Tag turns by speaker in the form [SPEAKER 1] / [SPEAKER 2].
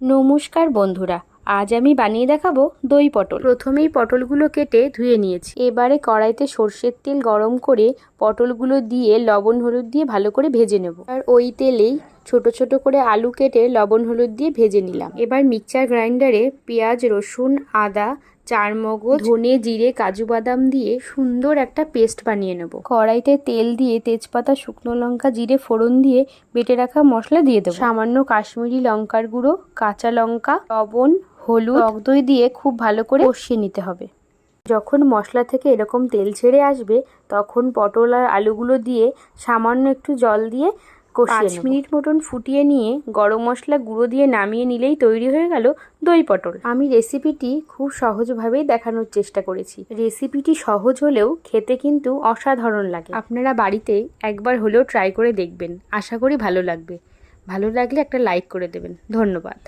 [SPEAKER 1] নমস্কার বন্ধুরা, আজ আমি বানিয়ে দেখাবো দই পটল। প্রথমেই পটলগুলো কেটে ধুয়ে নিয়েছি। এবারে কড়াইতে সর্ষের তেল গরম করে পটলগুলো দিয়ে লবণ হলুদ দিয়ে ভালো করে ভেজে নেব। আর ওই তেলেই ছোট ছোট করে আলু কেটে লবণ হলুদ দিয়ে ভেজে নিলাম। এবার মিক্সচার গ্রাইন্ডারে পেঁয়াজ, রসুন, আদা, চারমগজ, ধনে, জিরে, কাজু বাদাম দিয়ে সুন্দর একটা পেস্ট বানিয়ে নেব। কড়াইতে তেল দিয়ে তেজপাতা, শুকনো লঙ্কা, জিরে ফোড়ন দিয়ে বেটে রাখা মশলা দিয়ে দেবো। সামান্য কাশ্মীরি লঙ্কার গুঁড়ো, কাঁচা লঙ্কা, লবণ, হলুদ, টক দই দিয়ে খুব ভালো করে কষিয়ে নিতে হবে। যখন মশলা থেকে এরকম তেল ছেড়ে আসবে তখন পটল আর আলুগুলো দিয়ে সামান্য একটু জল দিয়ে 5 মিনিট মতন ফুটিয়ে নিয়ে গরম মশলা গুঁড়ো দিয়ে নামিয়ে নিলেই তৈরি হয়ে গেল দই পটল। আমি রেসিপিটি খুব সহজভাবেই দেখানোর চেষ্টা করেছি। রেসিপিটি সহজ হলেও খেতে কিন্তু অসাধারণ লাগে। আপনারা বাড়িতে একবার হলেও ট্রাই করে দেখবেন, আশা করি ভালো লাগবে। ভালো লাগলে একটা লাইক করে দেবেন। ধন্যবাদ।